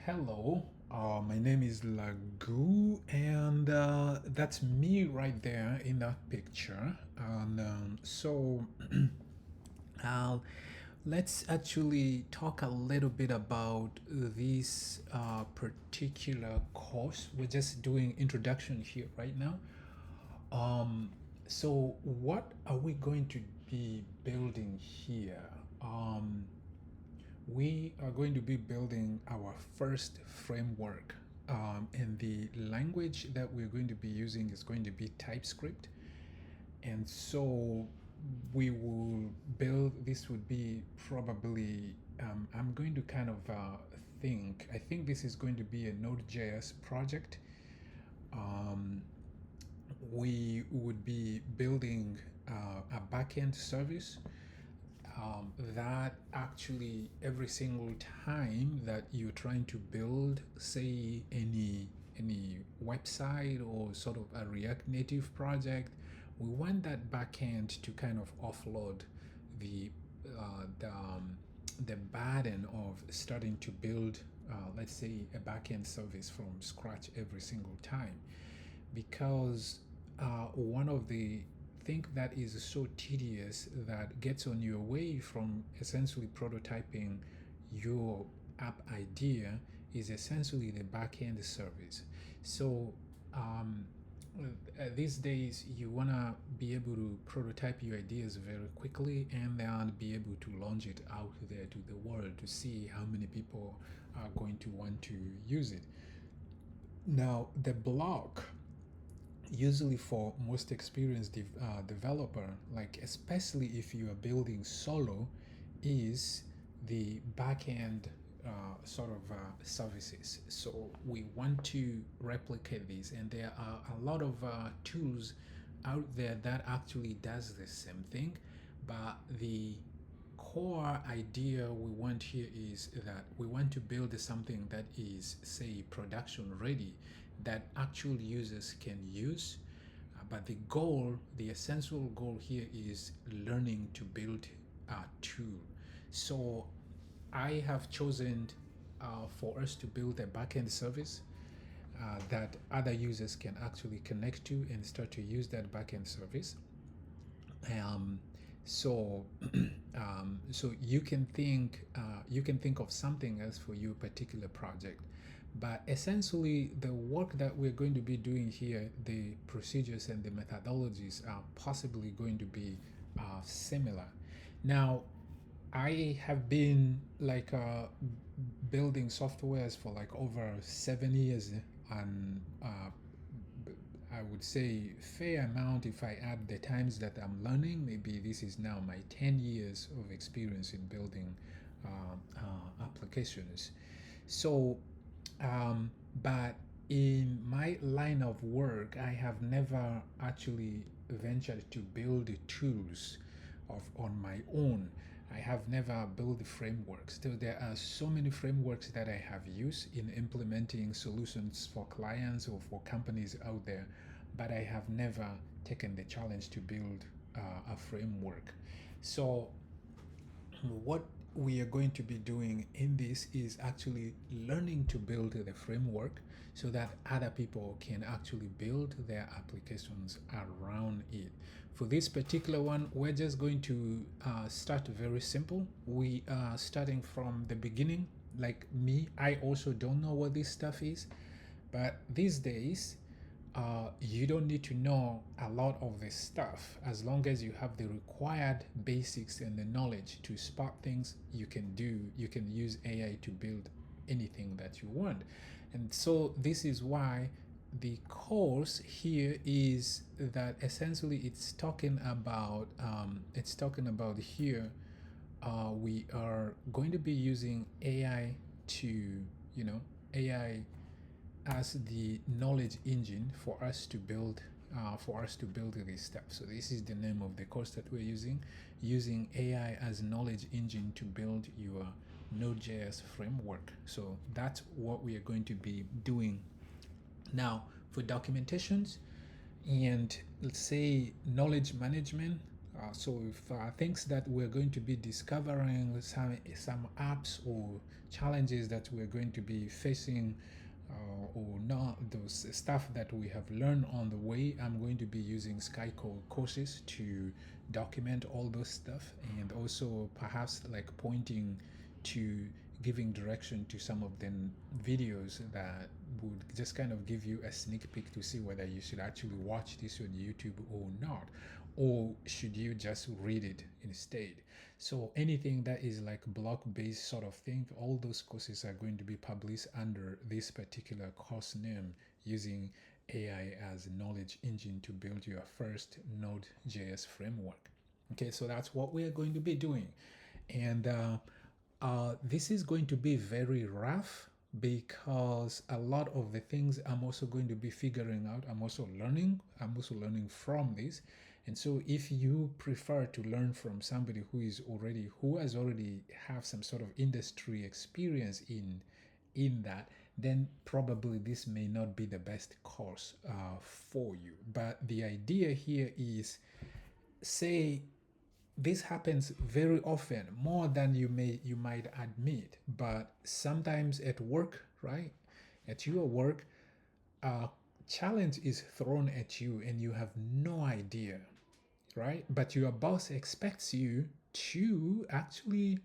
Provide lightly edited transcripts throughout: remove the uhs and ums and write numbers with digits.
Hello, my name is Lagu, and that's me right there in that picture. And uh, let's actually talk a little bit about this particular course. We're just doing introduction here right now. Um, so, what are we going to be building here? Um, we are going to be building our first framework. And the language that we're going to be using is going to be TypeScript. And so we will build, this would be probably, I'm going to kind of I think this is going to be a Node.js project. Um, we would be building a backend service that actually every single time that you're trying to build, say, any website or sort of a React Native project, we want that backend to kind of offload the the burden of starting to build, let's say, a backend service from scratch every single time, because one of the thing that is so tedious that gets on your way from essentially prototyping your app idea is essentially the backend service. So um, these days you want to be able to prototype your ideas very quickly and then be able to launch it out there to the world to see how many people are going to want to use it. Now the block, usually for most experienced developer, like especially if you are building solo, is the backend sort of services. So we want to replicate this, and there are a lot of tools out there that actually does the same thing, but the core idea we want here is that we want to build something that is, say, production ready, that actual users can use. But the goal, the essential goal here is learning to build a tool. So I have chosen for us to build a backend service that other users can actually connect to and start to use that backend service. Um, so, so you can think of something else for your particular project, but essentially the work that we're going to be doing here, the procedures and the methodologies are possibly going to be similar. Now, I have been like building softwares for like over 7 years, and I would say fair amount if I add the times that I'm learning. Maybe this is now my 10 years of experience in building applications. So, um, but in my line of work, I have never actually ventured to build tools of on my own. I have never built frameworks. So there are so many frameworks that I have used in implementing solutions for clients or for companies out there, but I have never taken the challenge to build a framework. So what we are going to be doing in this is actually learning to build the framework so that other people can actually build their applications around it. For this particular one, we're just going to start very simple. We are starting from the beginning. Like me, I also don't know what this stuff is, but these days you don't need to know a lot of this stuff. As long as you have the required basics and the knowledge to spot things, you can use AI to build anything that you want. And so this is why the course here is that essentially it's talking about here, we are going to be using AI to, AI as the knowledge engine for us to build this stuff. So this is the name of the course that we're using AI as knowledge engine to build your Node.js framework. So that's what we are going to be doing. Now, for documentations and let's say knowledge management, So if things that we're going to be discovering, some apps or challenges that we're going to be facing, or not, those stuff that we have learned on the way, I'm going to be using Skyco courses to document all those stuff, and also perhaps like pointing to giving direction to some of the videos that would just kind of give you a sneak peek to see whether you should actually watch this on YouTube or not, or should you just read it instead. So anything that is like blog based sort of thing, all those courses are going to be published under this particular course name, using AI as a knowledge engine to build your first Node.js framework. Okay, so that's what we are going to be doing. And this is going to be very rough because a lot of the things I'm also going to be figuring out, I'm also learning from this. And so if you prefer to learn from somebody who has already have some sort of industry experience in that, then probably this may not be the best course for you. But the idea here is, say this happens very often, more than you might admit, but sometimes at work, right, at your work, a challenge is thrown at you and you have no idea, right, but your boss expects you to actually,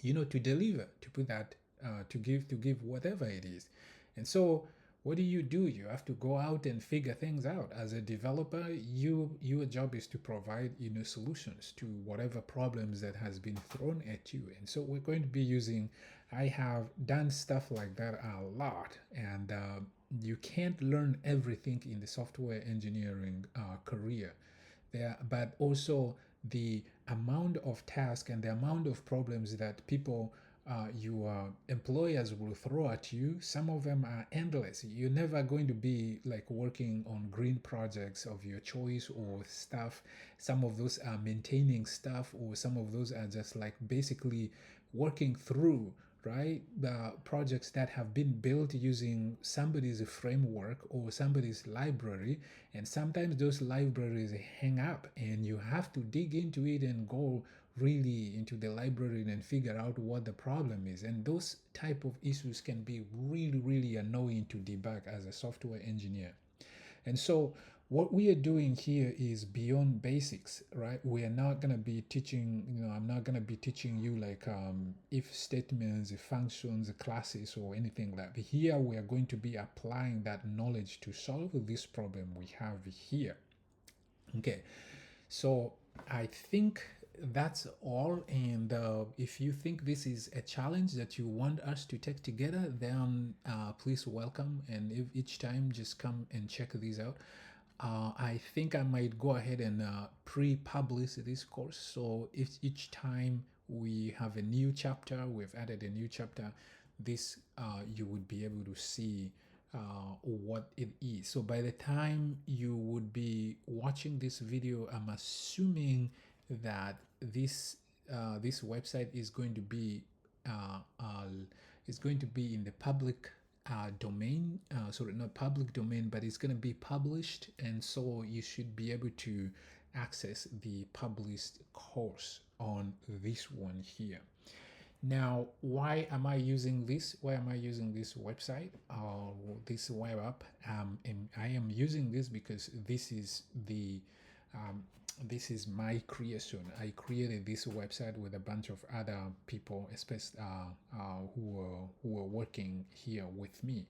to deliver, to put that, to give whatever it is. And so what do? You have to go out and figure things out. As a developer, your job is to provide, solutions to whatever problems that has been thrown at you. And so we're going to be using, I have done stuff like that a lot. And you can't learn everything in the software engineering career there, but also the amount of tasks and the amount of problems that people, your employers will throw at you. Some of them are endless. You're never going to be like working on green projects of your choice or stuff. Some of those are maintaining stuff, or some of those are just like basically working through, right, the projects that have been built using somebody's framework or somebody's library. And sometimes those libraries hang up and you have to dig into it and go really into the library and figure out what the problem is. And those type of issues can be really, really annoying to debug as a software engineer. And so what we are doing here is beyond basics, right? We are not going to be teaching, I'm not going to be teaching you like if statements, functions, classes, or anything like that. Here we are going to be applying that knowledge to solve this problem we have here. Okay, so I think that's all. And if you think this is a challenge that you want us to take together, then please welcome. And if each time, just come and check these out. I think I might go ahead and pre-publish this course. So if each time we have a new chapter, we've added a new chapter, this you would be able to see what it is. So by the time you would be watching this video, I'm assuming that this website is going to be in the public domain. Sorry, not public domain, but it's going to be published, and so you should be able to access the published course on this one here. Now, why am I using this? Why am I using this website or this web app? And I am using this because this is my creation. I created this website with a bunch of other people, especially who are working here with me.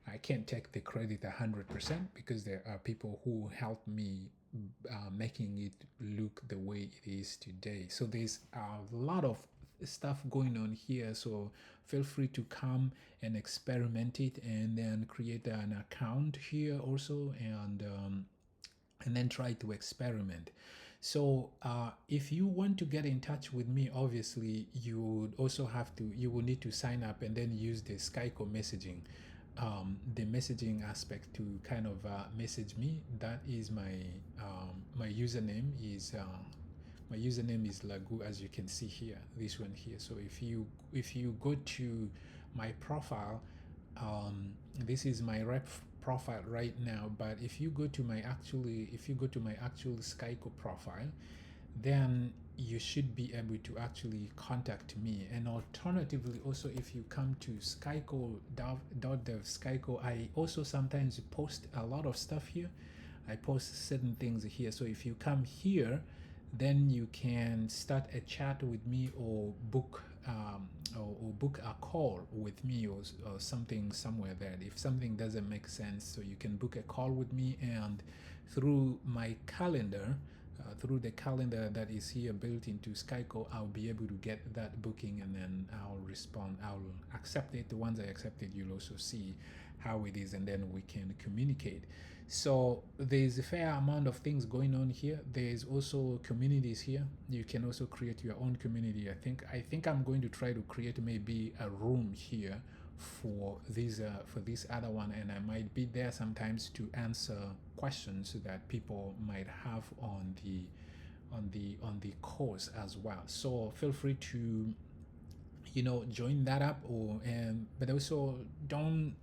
I can't take the credit 100% because there are people who helped me making it look the way it is today. So there's a lot of stuff going on here, so feel free to come and experiment it, and then create an account here also, and then try to experiment. So if you want to get in touch with me, obviously you would also you will need to sign up and then use the Skyco messaging, the messaging aspect to kind of message me. That is my username is Lagu, as you can see here, this one here. So if you go to my profile, this is my rep profile right now. But if you go to my actual Skyco profile, then you should be able to actually contact me. And alternatively, also, if you come to skyco.dev skyco, I also sometimes post a lot of stuff here. I post certain things here. So if you come here, then you can start a chat with me, or book or book a call with me, or something somewhere there. If something doesn't make sense, so you can book a call with me, and through my calendar, through the calendar that is here built into Skyco, I'll be able to get that booking, and then I'll respond. I'll accept it. Once I accept it, you'll also see how it is, and then we can communicate. So there's a fair amount of things going on here. There's also communities here. You can also create your own community. I think I'm going to try to create maybe a room here for this other one, and I might be there sometimes to answer questions that people might have on the course as well. So feel free to join that up, or but also don't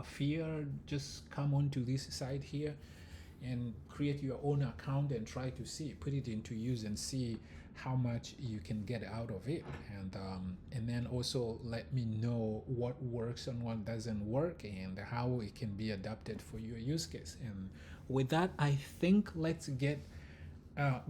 fear. Just come onto this site here and create your own account and try to put it into use and see how much you can get out of it, and then also let me know what works and what doesn't work, and how it can be adapted for your use case. And with that, I think let's get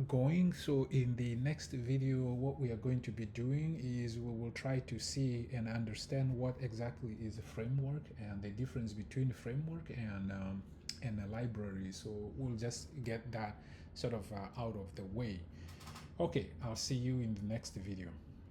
going. So in the next video, what we are going to be doing is we will try to see and understand what exactly is a framework, and the difference between a framework and a library. So we'll just get that sort of out of the way. Okay, I'll see you in the next video.